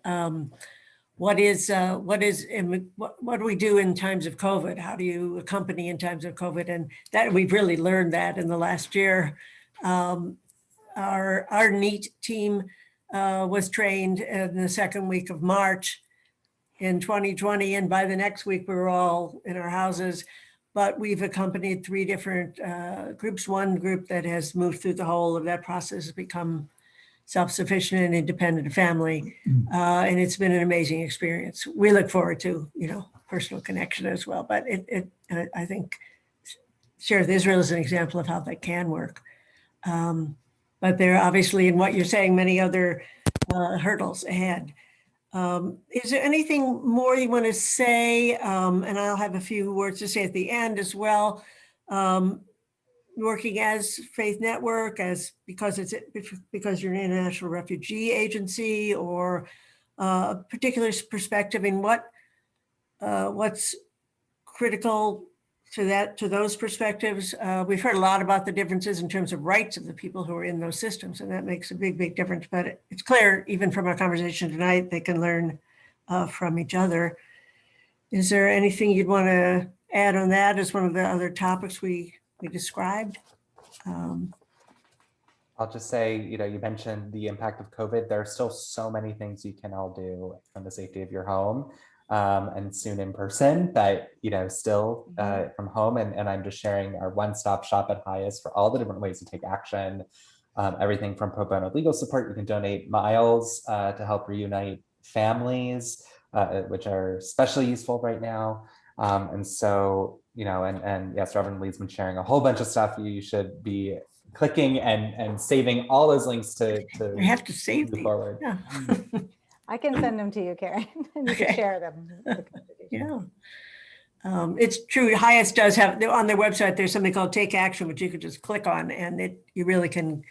what do we do in times of COVID? How do you accompany in times of COVID? And that we've really learned that in the last year. Our NEAT team was trained in the second week of March in 2020. And by the next week, we were all in our houses. But we've accompanied 3 different groups. One group that has moved through the whole of that process has become self-sufficient and independent family. And it's been an amazing experience. We look forward to, you know, personal connection as well. But I think Sherith Israel is an example of how that can work. But there are obviously, in what you're saying, many other hurdles ahead. Is there anything more you want to say? And I'll have a few words to say at the end as well. Working as Faith Network, because you're an international refugee agency, or a particular perspective in what's critical to those perspectives. We've heard a lot about the differences in terms of rights of the people who are in those systems, and that makes a big difference. But it's clear, even from our conversation tonight, they can learn from each other. Is there anything you'd want to add on that as one of the other topics we described? I'll just say, you know, you mentioned the impact of COVID. There are still so many things you can all do from the safety of your home. And soon in person, but, you know, still from home. And I'm just sharing our one-stop shop at HIAS for all the different ways to take action. Everything from pro bono legal support. You can donate miles to help reunite families, which are especially useful right now. And so, you know, and yes, Reverend Lee's been sharing a whole bunch of stuff. You should be clicking and saving all those links to I have to save them forward. Yeah. I can send them to you, Karen, and you can share them. Yeah. It's true. HIAS does have on their website, there's something called Take Action, which you could just click on, and you really can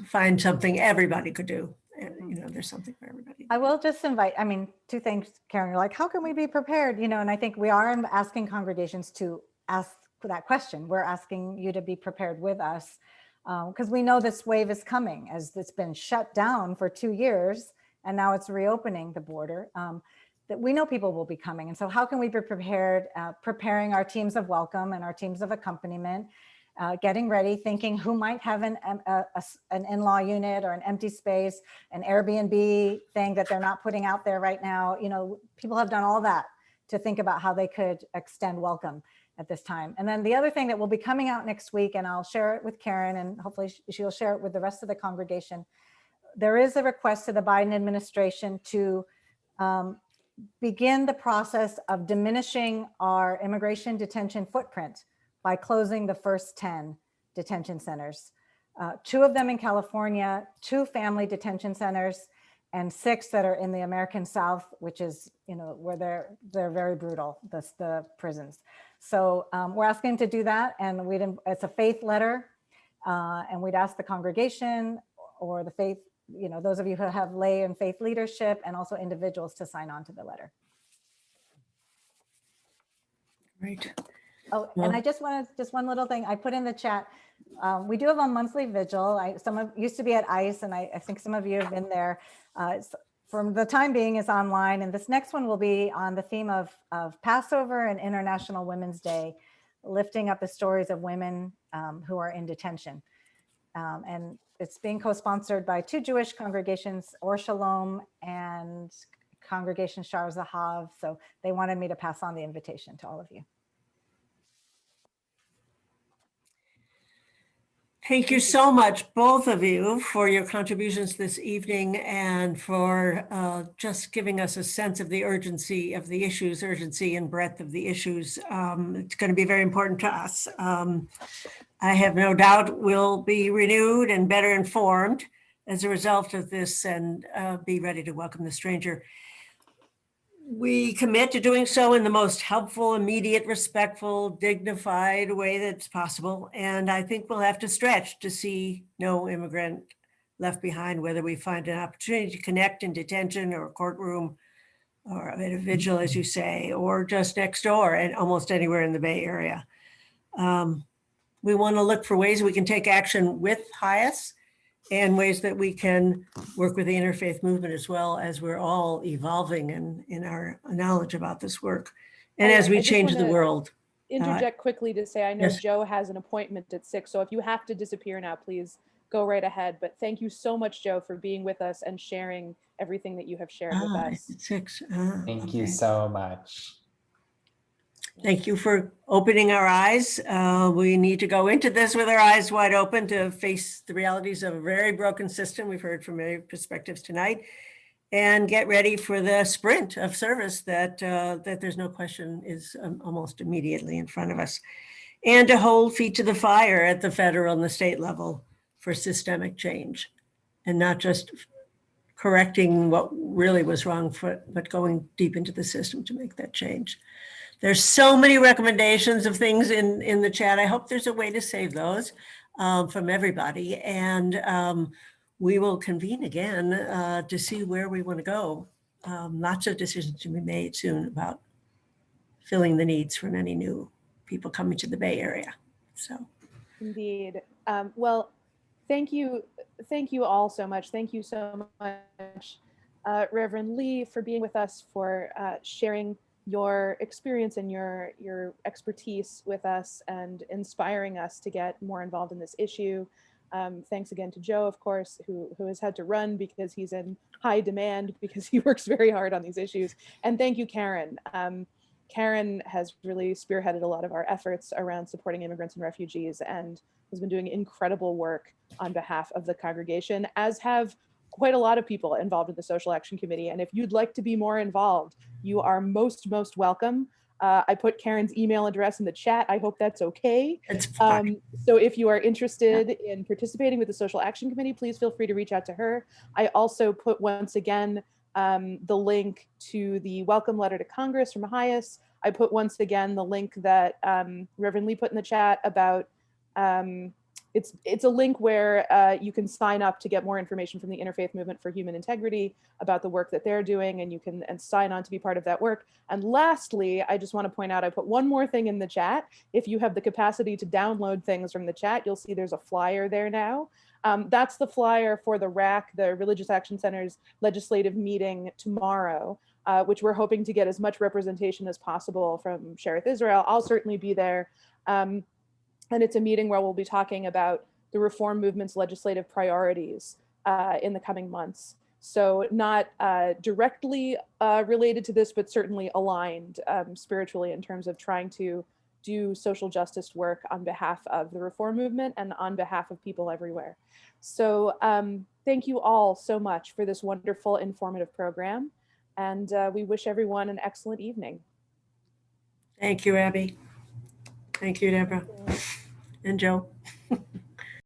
find something everybody could do. And, you know, there's something for everybody. I will just invite, I mean, 2 things, Karen. You're like, how can we be prepared? You know, and I think we are asking congregations to ask that question. We're asking you to be prepared with us, because we know this wave is coming, as it's been shut down for 2 years. And now it's reopening the border, that we know people will be coming. And so how can we be prepared, preparing our teams of welcome and our teams of accompaniment, getting ready, thinking who might have an in-law unit or an empty space, an Airbnb thing that they're not putting out there right now. You know, people have done all that to think about how they could extend welcome at this time. And then the other thing that will be coming out next week, and I'll share it with Karen, and hopefully she'll share it with the rest of the congregation. There is a request to the Biden administration to begin the process of diminishing our immigration detention footprint by closing the first 10 detention centers. 2 of them in California, 2 family detention centers, and 6 that are in the American South, which is, where they're very brutal, the prisons. So we're asking to do that, and it's a faith letter, and we'd ask the congregation or the faith, those of you who have lay and faith leadership, and also individuals to sign on to the letter. Great. Oh, and I just one little thing I put in the chat. We do have a monthly vigil. Used to be at ICE, and I think some of you have been there. From the time being is online, and this next one will be on the theme of Passover and International Women's Day, lifting up the stories of women who are in detention. And it's being co-sponsored by 2 Jewish congregations, Or Shalom and Congregation Shar Zahav. So they wanted me to pass on the invitation to all of you. Thank you so much, both of you, for your contributions this evening and for just giving us a sense of the urgency of the issues, urgency and breadth of the issues. It's going to be very important to us. I have no doubt we'll be renewed and better informed as a result of this, and be ready to welcome the stranger. We commit to doing so in the most helpful, immediate, respectful, dignified way that's possible. And I think we'll have to stretch to see no immigrant left behind, whether we find an opportunity to connect in detention or a courtroom or at a vigil, as you say, or just next door and almost anywhere in the Bay Area. We want to look for ways we can take action with HIAS and ways that we can work with the Interfaith Movement, as well as we're all evolving in our knowledge about this work. And as we change the world. Interject quickly to say, I know yes. Joe has an appointment at 6, so if you have to disappear now, please go right ahead. But thank you so much, Joe, for being with us and sharing everything that you have shared with us. It's 6. Thank you so much. Thank you for opening our eyes. We need to go into this with our eyes wide open to face the realities of a very broken system. We've heard from many perspectives tonight, and get ready for the sprint of service that there's no question is almost immediately in front of us, and to hold feet to the fire at the federal and the state level for systemic change, and not just correcting what really was wrong, but going deep into the system to make that change. There's so many recommendations of things in the chat. I hope there's a way to save those from everybody. And we will convene again to see where we want to go. Lots of decisions to be made soon about filling the needs for many new people coming to the Bay Area. So, indeed. Well, thank you all so much. Thank you so much, Reverend Lee, for being with us, for sharing your experience and your expertise with us and inspiring us to get more involved in this issue. Thanks again to Joe, of course, who has had to run because he's in high demand because he works very hard on these issues. And thank you, Karen. Karen has really spearheaded a lot of our efforts around supporting immigrants and refugees and has been doing incredible work on behalf of the congregation, as have quite a lot of people involved in the Social Action Committee. And if you'd like to be more involved, you are most welcome. I put Karen's email address in the chat. I hope that's okay. it's fine. So if you are interested in participating with the Social Action Committee, please feel free to reach out to her. I also put, once again, the link to the welcome letter to Congress from HIAS. I put, once again, the link that Reverend Lee put in the chat about it's a link where you can sign up to get more information from the Interfaith Movement for Human Integrity about the work that they're doing, and you can sign on to be part of that work. And lastly, I just want to point out, I put one more thing in the chat. If you have the capacity to download things from the chat, you'll see there's a flyer there now. That's the flyer for the RAC, the Religious Action Center's legislative meeting tomorrow, which we're hoping to get as much representation as possible from Sherith Israel. I'll certainly be there. And it's a meeting where we'll be talking about the reform movement's legislative priorities in the coming months. So not directly related to this, but certainly aligned spiritually in terms of trying to do social justice work on behalf of the reform movement and on behalf of people everywhere. So thank you all so much for this wonderful, informative program. And we wish everyone an excellent evening. Thank you, Abby. Thank you, Deborah and Joe.